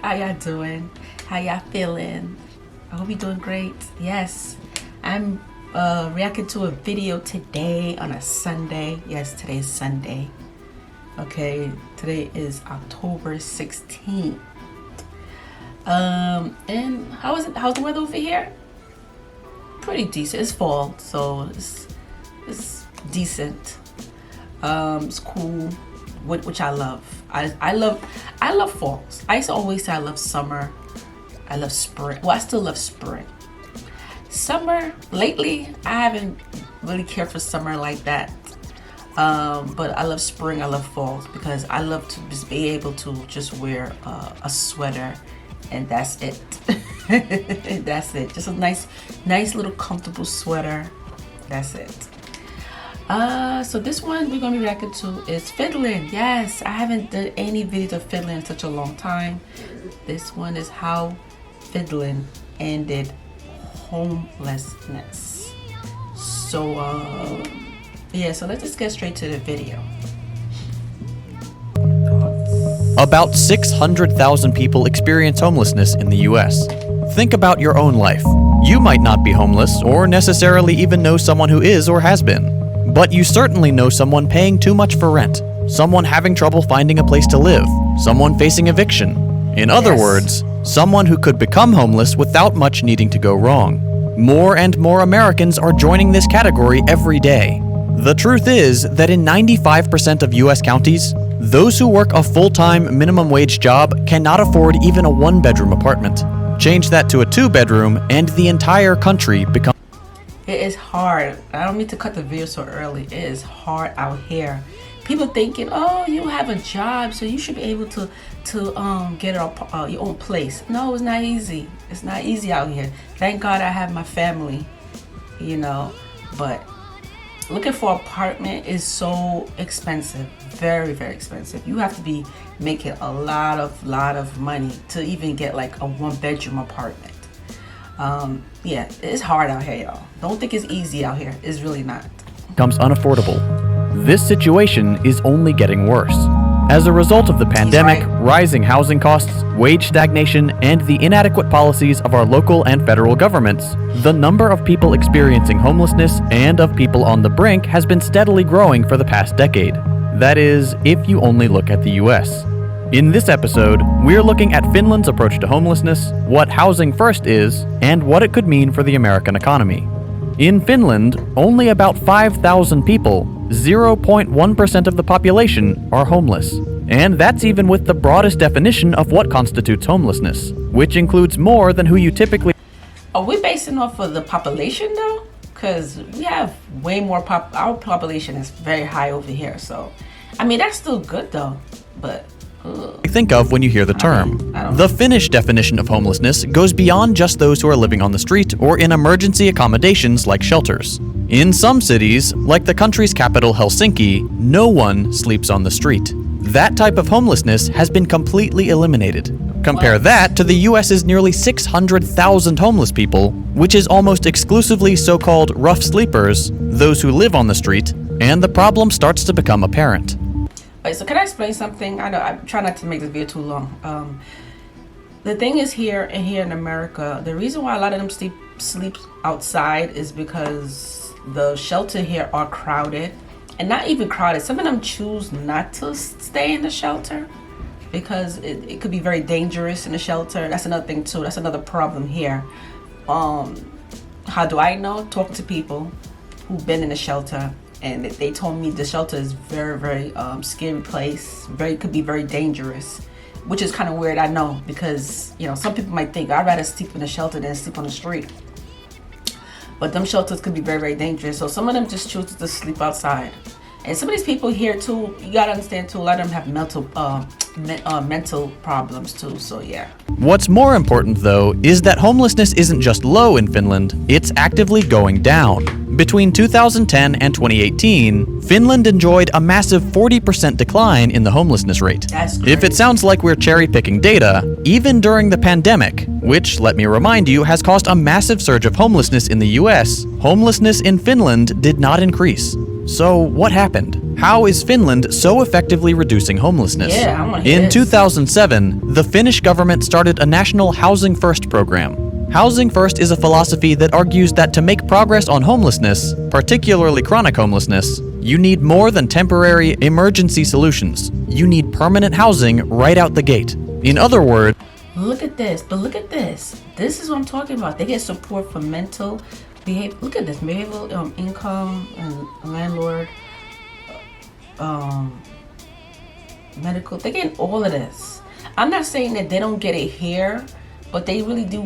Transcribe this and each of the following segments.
How y'all doing? How y'all feeling? I hope you're doing great. Yes, I'm reacting to a video today on a Sunday. Yes, today's Sunday. Okay, today is October 16th. And how's the weather over here? Pretty decent. It's fall, so it's decent. It's cool, which I love. I love falls. I used to always say I love summer. I love spring. Well, I still love spring. Summer, lately, I haven't really cared for summer like that. But I love spring. I love fall because I love to just be able to just wear a sweater, and that's it. That's it. Just a nice little comfortable sweater. That's it. So this one we're gonna be reacting to is Finland. Yes, I haven't done any videos of Finland in such a long time. This one is how Finland ended homelessness. So yeah, so let's just get straight to the video. About 600,000 people experience homelessness in the US. Think about your own life. You might not be homeless or necessarily even know someone who is or has been. But you certainly know someone paying too much for rent, someone having trouble finding a place to live, someone facing eviction. In other words, someone who could become homeless without much needing to go wrong. More and more Americans are joining this category every day. The truth is that in 95% of US counties, those who work a full-time minimum wage job cannot afford even a one-bedroom apartment. Change that to a two-bedroom and the entire country becomes... It is hard. I don't mean to cut the video so early. It is hard out here. People thinking, oh, you have a job, so you should be able to get your own place. No, it's not easy. It's not easy out here. Thank God I have my family, you know. But looking for an apartment is so expensive. Very, very expensive. You have to be making a lot of money to even get like a one-bedroom apartment. Yeah, it's hard out here, y'all. Don't think it's easy out here. It's really not. Becomes unaffordable. This situation is only getting worse. As a result of the pandemic, rising housing costs, wage stagnation, and the inadequate policies of our local and federal governments, the number of people experiencing homelessness and of people on the brink has been steadily growing for the past decade. That is, if you only look at the US. In this episode, we're looking at Finland's approach to homelessness, what housing first is, and what it could mean for the American economy. In Finland, only about 5,000 people, 0.1% of the population, are homeless. And that's even with the broadest definition of what constitutes homelessness, which includes more than who you typically... Are we basing off of the population though? Because we have way more our population is very high over here, so... I mean, that's still good though, but... think of when you hear the term. The Finnish definition of homelessness goes beyond just those who are living on the street or in emergency accommodations like shelters. In some cities, like the country's capital Helsinki, no one sleeps on the street. That type of homelessness has been completely eliminated. Compare that to the US's nearly 600,000 homeless people, which is almost exclusively so-called rough sleepers, those who live on the street, and the problem starts to become apparent. Wait, so can I explain something? I know I'm trying not to make this video too long. The thing is here in America, the reason why a lot of them sleep outside is because the shelter here are crowded, and not even crowded. Some of them choose not to stay in the shelter because it could be very dangerous in the shelter. That's another thing too. That's another problem here. How do I know? Talking to people who've been in the shelter. And they told me the shelter is very, very scary place. Could be very dangerous, which is kind of weird. I know because you know some people might think I'd rather sleep in a shelter than sleep on the street. But them shelters could be very, very dangerous. So some of them just choose to sleep outside. And some of these people here too, you gotta understand too. A lot of them have mental problems too. So yeah. What's more important though is that homelessness isn't just low in Finland; it's actively going down. Between 2010 and 2018, Finland enjoyed a massive 40% decline in the homelessness rate. That's crazy. If it sounds like we're cherry-picking data, even during the pandemic, which, let me remind you, has caused a massive surge of homelessness in the US, homelessness in Finland did not increase. So what happened? How is Finland so effectively reducing homelessness? Yeah, I wanna hear In this. 2007, the Finnish government started a national Housing First program. Housing First is a philosophy that argues that to make progress on homelessness, particularly chronic homelessness, you need more than temporary emergency solutions. You need permanent housing right out the gate. In other words, Look at this, but look at this. This is what I'm talking about. They get support for mental behavior. Look at this, behavioral income and landlord, medical. They get all of this. I'm not saying that they don't get it here, but they really do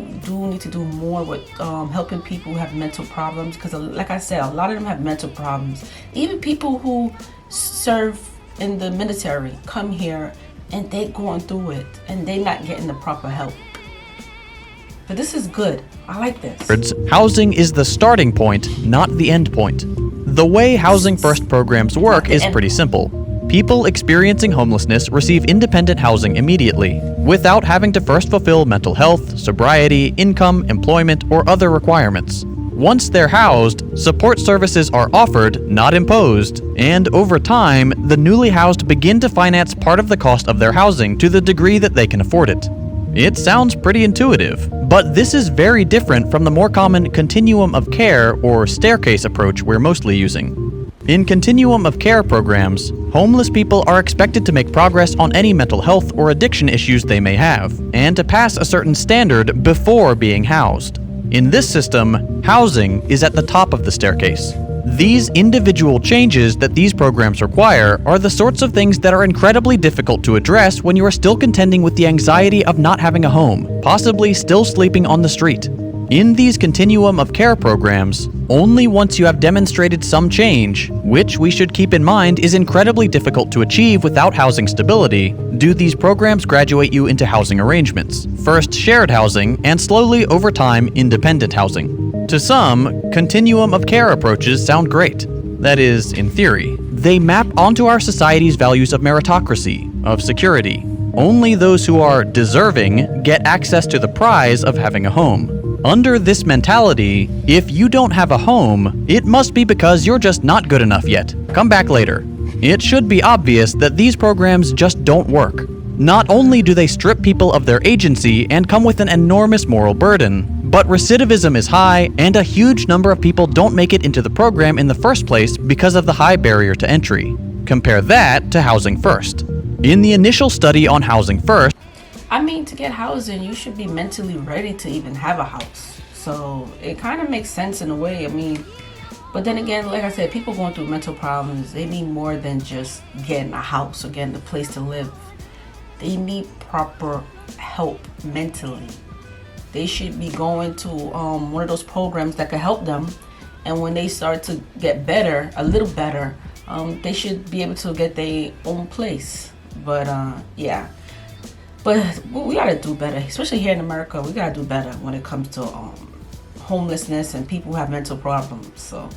need to do more with helping people who have mental problems. Because, like I said, a lot of them have mental problems. Even people who serve in the military come here and they're going through it and they're not getting the proper help. But this is good. I like this. housing is the starting point, not the end point. The way Housing First programs work is pretty simple. People experiencing homelessness receive independent housing immediately, without having to first fulfill mental health, sobriety, income, employment, or other requirements. Once they're housed, support services are offered, not imposed, and over time, the newly housed begin to finance part of the cost of their housing to the degree that they can afford it. It sounds pretty intuitive, but this is very different from the more common continuum of care or staircase approach we're mostly using. In continuum of care programs, homeless people are expected to make progress on any mental health or addiction issues they may have, and to pass a certain standard before being housed. In this system, housing is at the top of the staircase. These individual changes that these programs require are the sorts of things that are incredibly difficult to address when you are still contending with the anxiety of not having a home, possibly still sleeping on the street. In these continuum of care programs, only once you have demonstrated some change, which we should keep in mind is incredibly difficult to achieve without housing stability, do these programs graduate you into housing arrangements. First shared housing, and slowly over time independent housing. To some, continuum of care approaches sound great. That is, in theory. They map onto our society's values of meritocracy, of security. Only those who are deserving get access to the prize of having a home. Under this mentality, if you don't have a home, it must be because you're just not good enough yet. Come back later. It should be obvious that these programs just don't work. Not only do they strip people of their agency and come with an enormous moral burden, but recidivism is high and a huge number of people don't make it into the program in the first place because of the high barrier to entry. Compare that to Housing First. In the initial study on Housing First, I mean, to get housing, you should be mentally ready to even have a house. So it kind of makes sense in a way. I mean, but then again, like I said, people going through mental problems, they need more than just getting a house or getting a place to live. They need proper help mentally. They should be going to one of those programs that could help them. And when they start to get better, a little better, they should be able to get their own place. But yeah. But we gotta do better, especially here in America. We gotta do better when it comes to homelessness and people who have mental problems. So.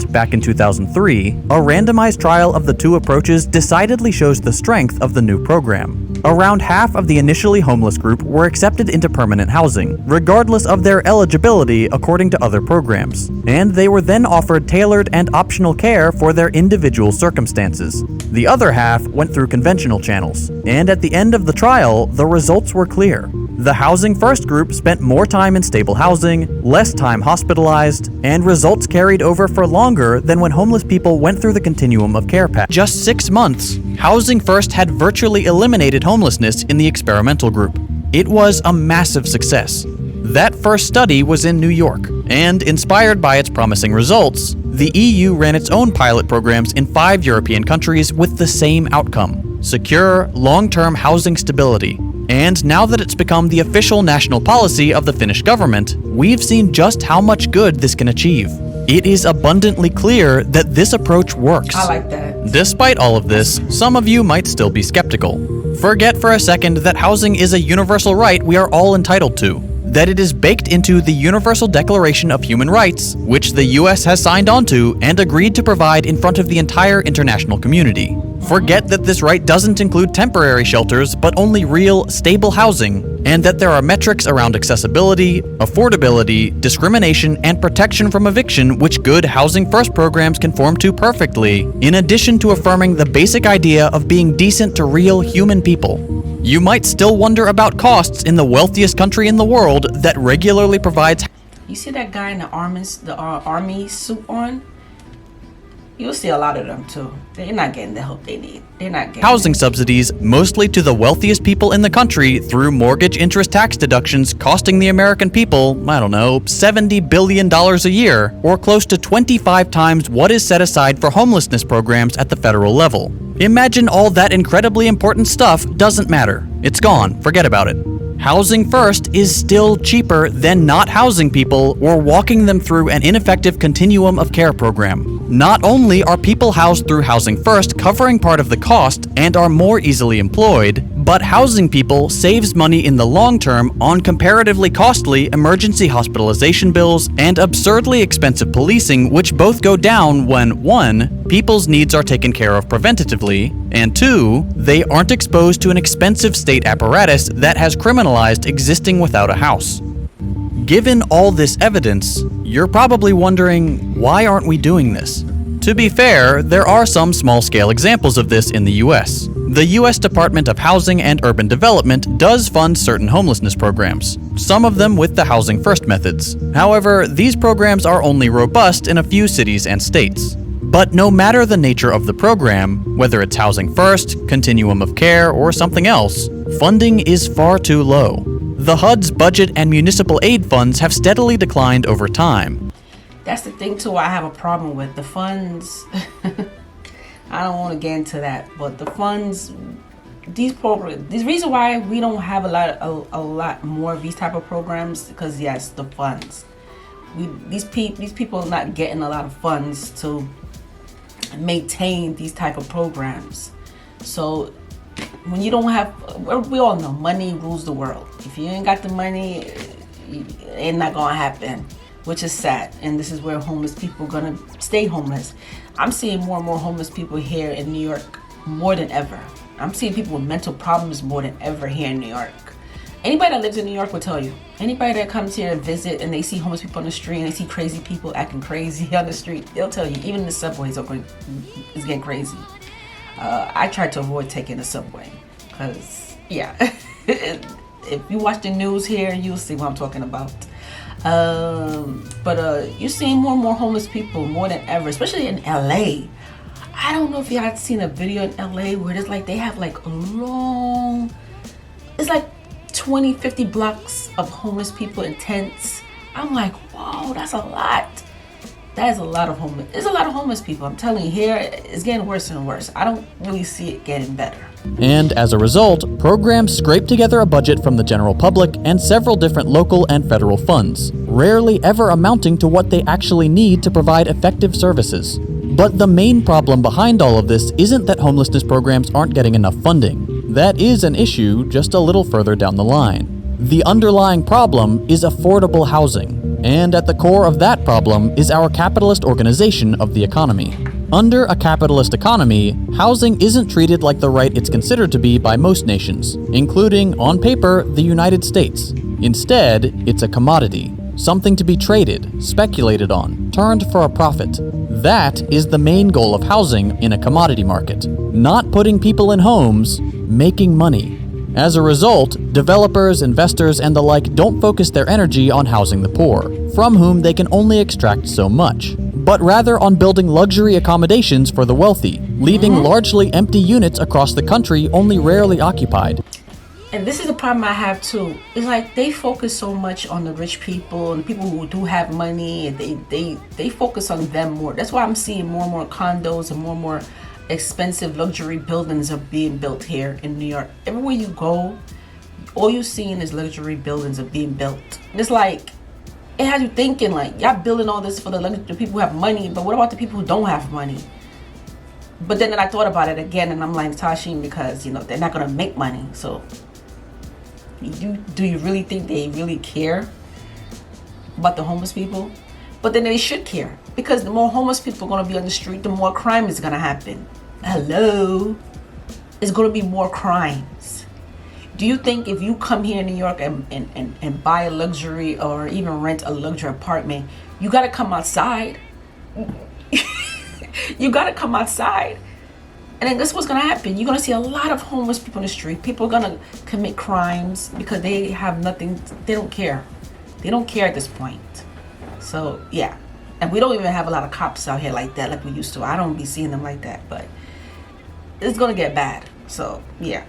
Back in 2003, a randomized trial of the two approaches decidedly shows the strength of the new program. Around half of the initially homeless group were accepted into permanent housing, regardless of their eligibility according to other programs, and they were then offered tailored and optional care for their individual circumstances. The other half went through conventional channels, and at the end of the trial, the results were clear. The Housing First group spent more time in stable housing, less time hospitalized, and results carried over for longer than when homeless people went through the continuum of care path. Just 6 months, Housing First had virtually eliminated homelessness in the experimental group. It was a massive success. That first study was in New York, and inspired by its promising results, the EU ran its own pilot programs in 5 European countries with the same outcome: secure, long-term housing stability. And now that it's become the official national policy of the Finnish government, we've seen just how much good this can achieve. It is abundantly clear that this approach works. I like that. Despite all of this, some of you might still be skeptical. Forget for a second that housing is a universal right we are all entitled to, that it is baked into the Universal Declaration of Human Rights, which the US has signed onto and agreed to provide in front of the entire international community. forget that this right doesn't include temporary shelters, but only real, stable housing, and that there are metrics around accessibility, affordability, discrimination, and protection from eviction which good Housing First programs conform to perfectly, in addition to affirming the basic idea of being decent to real human people. You might still wonder about costs in the wealthiest country in the world that regularly provides. You see that guy in the army suit on? You'll see a lot of them too. They're not getting the help they need. They're not getting Housing subsidies mostly to the wealthiest people in the country through mortgage interest tax deductions costing the American people, I don't know, $70 billion a year, or close to 25 times what is set aside for homelessness programs at the federal level. Imagine all that incredibly important stuff doesn't matter. It's gone. Forget about it. Housing First is still cheaper than not housing people or walking them through an ineffective continuum of care program. Not only are people housed through Housing First covering part of the cost and are more easily employed, but housing people saves money in the long term on comparatively costly emergency hospitalization bills and absurdly expensive policing, which both go down when 1. People's needs are taken care of preventatively, and 2. They aren't exposed to an expensive state apparatus that has criminalized existing without a house. Given all this evidence, you're probably wondering, why aren't we doing this? To be fair, there are some small-scale examples of this in the US. The US Department of Housing and Urban Development does fund certain homelessness programs, some of them with the Housing First methods. However, these programs are only robust in a few cities and states. But no matter the nature of the program, whether it's Housing First, Continuum of Care, or something else, funding is far too low. The HUD's budget and municipal aid funds have steadily declined over time. That's the thing too I have a problem with. The funds, I don't want to get into that, but the funds, these programs, the reason why we don't have a lot more of these type of programs, because yes, the funds. These people are not getting a lot of funds to maintain these type of programs. So when you don't have, we all know money rules the world. If you ain't got the money, it ain't not gonna happen, which is sad. And this is where homeless people are gonna stay homeless. I'm seeing more and more homeless people here in New York more than ever. I'm seeing people with mental problems more than ever here in New York. Anybody that lives in New York will tell you. Anybody that comes here and visit and they see homeless people on the street and they see crazy people acting crazy on the street, they'll tell you. Even the subways is getting crazy. I try to avoid taking the subway because, yeah, if you watch the news here, you'll see what I'm talking about. But you're seeing more and more homeless people more than ever, especially in LA. I don't know if you had seen a video in LA where there's like, they have like a long, it's like 20, 50 blocks of homeless people in tents. I'm like, whoa, that's a lot. That is a lot of homeless. There's a lot of homeless people. I'm telling you, here it's getting worse and worse. I don't really see it getting better. And as a result, programs scrape together a budget from the general public and several different local and federal funds, rarely ever amounting to what they actually need to provide effective services. But the main problem behind all of this isn't that homelessness programs aren't getting enough funding. That is an issue just a little further down the line. The underlying problem is affordable housing, and at the core of that problem is our capitalist organization of the economy. Under a capitalist economy, housing isn't treated like the right it's considered to be by most nations, including, on paper, the United States. Instead, it's a commodity, something to be traded, speculated on, turned for a profit. That is the main goal of housing in a commodity market, not putting people in homes, making money. As a result, developers, investors, and the like don't focus their energy on housing the poor, from whom they can only extract so much, but rather on building luxury accommodations for the wealthy, leaving largely empty units across the country only rarely occupied. And this is a problem I have too. It's like they focus so much on the rich people and people who do have money, and they focus on them more. That's why I'm seeing more and more condos and more expensive luxury buildings are being built here in New York. Everywhere you go, all you're seeing is luxury buildings are being built. And it's like, it has you thinking like, y'all building all this for the people who have money, but what about the people who don't have money? But then I thought about it again, and I'm like, Tysheen, because they're not gonna make money. So do you really think they really care about the homeless people? But then they should care, because the more homeless people are going to be on the street, the more crime is going to happen. Hello, it's going to be more crimes. Do you think if you come here in New York and buy a luxury or even rent a luxury apartment, you got to come outside? You got to come outside. And then guess what's going to happen? You're going to see a lot of homeless people in the street. People are going to commit crimes because they have nothing. They don't care. They don't care at this point. So, yeah. And we don't even have a lot of cops out here like that like we used to. I don't be seeing them like that. But it's going to get bad. So, yeah.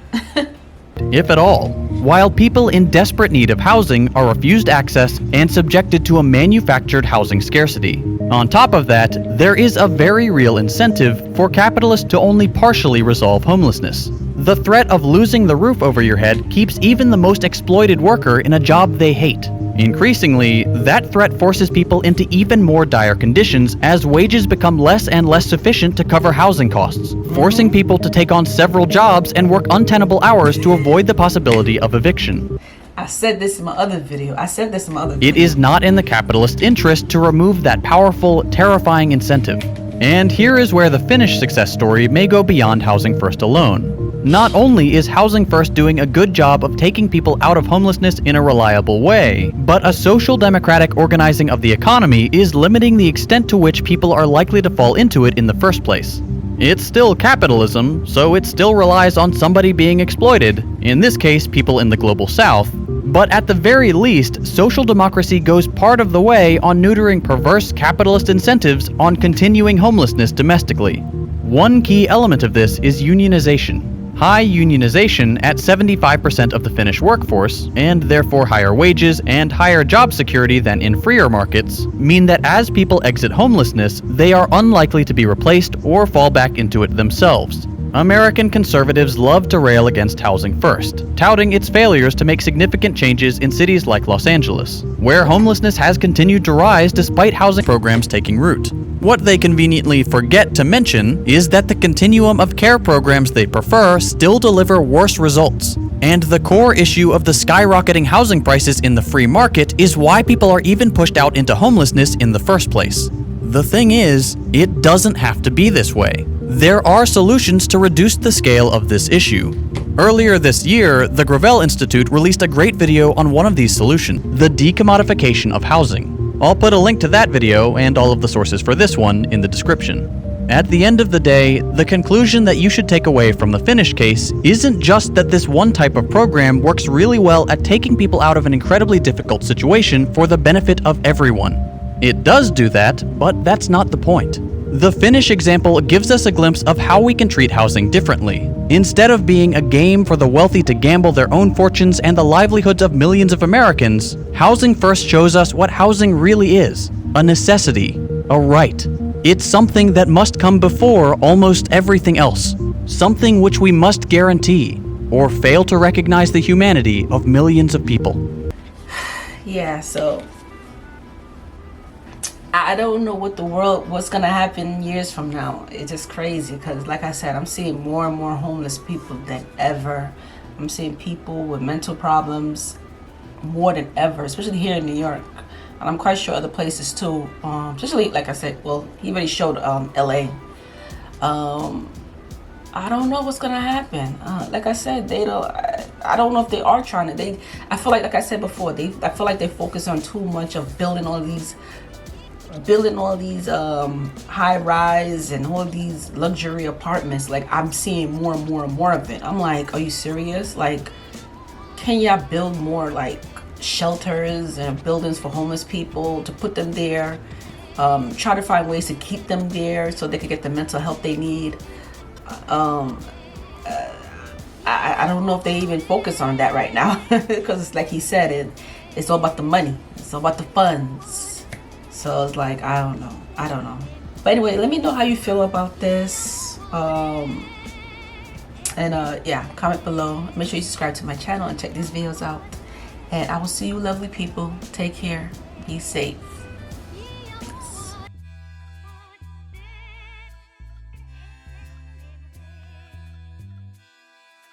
If at all, while people in desperate need of housing are refused access and subjected to a manufactured housing scarcity. On top of that, there is a very real incentive for capitalists to only partially resolve homelessness. The threat of losing the roof over your head keeps even the most exploited worker in a job they hate. Increasingly, that threat forces people into even more dire conditions as wages become less and less sufficient to cover housing costs, forcing people to take on several jobs and work untenable hours to avoid the possibility of eviction. I said this in my other video. It is not in the capitalist interest to remove that powerful, terrifying incentive. And here is where the Finnish success story may go beyond Housing First alone. Not only is Housing First doing a good job of taking people out of homelessness in a reliable way, but a social democratic organizing of the economy is limiting the extent to which people are likely to fall into it in the first place. It's still capitalism, so it still relies on somebody being exploited, in this case people in the global south, but at the very least, social democracy goes part of the way on neutering perverse capitalist incentives on continuing homelessness domestically. One key element of this is unionization. High unionization at 75% of the Finnish workforce, and therefore higher wages and higher job security than in freer markets, mean that as people exit homelessness, they are unlikely to be replaced or fall back into it themselves. American conservatives love to rail against Housing First, touting its failures to make significant changes in cities like Los Angeles, where homelessness has continued to rise despite housing programs taking root. What they conveniently forget to mention is that the continuum of care programs they prefer still deliver worse results. And the core issue of the skyrocketing housing prices in the free market is why people are even pushed out into homelessness in the first place. The thing is, it doesn't have to be this way. There are solutions to reduce the scale of this issue. Earlier this year, the Gravel Institute released a great video on one of these solutions, the decommodification of housing. I'll put a link to that video and all of the sources for this one in the description. At the end of the day, the conclusion that you should take away from the Finnish case isn't just that this one type of program works really well at taking people out of an incredibly difficult situation for the benefit of everyone. It does do that, but that's not the point. The Finnish example gives us a glimpse of how we can treat housing differently. Instead of being a game for the wealthy to gamble their own fortunes and the livelihoods of millions of Americans, Housing First shows us what housing really is: a necessity, a right. It's something that must come before almost everything else, something which we must guarantee, or fail to recognize the humanity of millions of people. Yeah, so I don't know what's gonna happen years from now. It's just crazy because, like I said, I'm seeing more and more homeless people than ever. I'm seeing people with mental problems more than ever, especially here in New York, and I'm quite sure other places too. Especially, like I said, well, he already showed LA. I don't know what's gonna happen. Like I said, they don't. I don't know if they are trying to. I feel like I said before, I feel like they focus on too much of building all these high rise and all these luxury apartments. Like, I'm seeing more and more and more of it. I'm like, are you serious? Like, can y'all build more like shelters and buildings for homeless people to put them there? Try to find ways to keep them there so they can get the mental help they need. I don't know if they even focus on that right now because, like he said, it's all about the money. It's all about the funds. So it's like, I don't know. But anyway, let me know how you feel about this. Yeah, comment below. Make sure you subscribe to my channel and check these videos out. And I will see you lovely people. Take care. Be safe.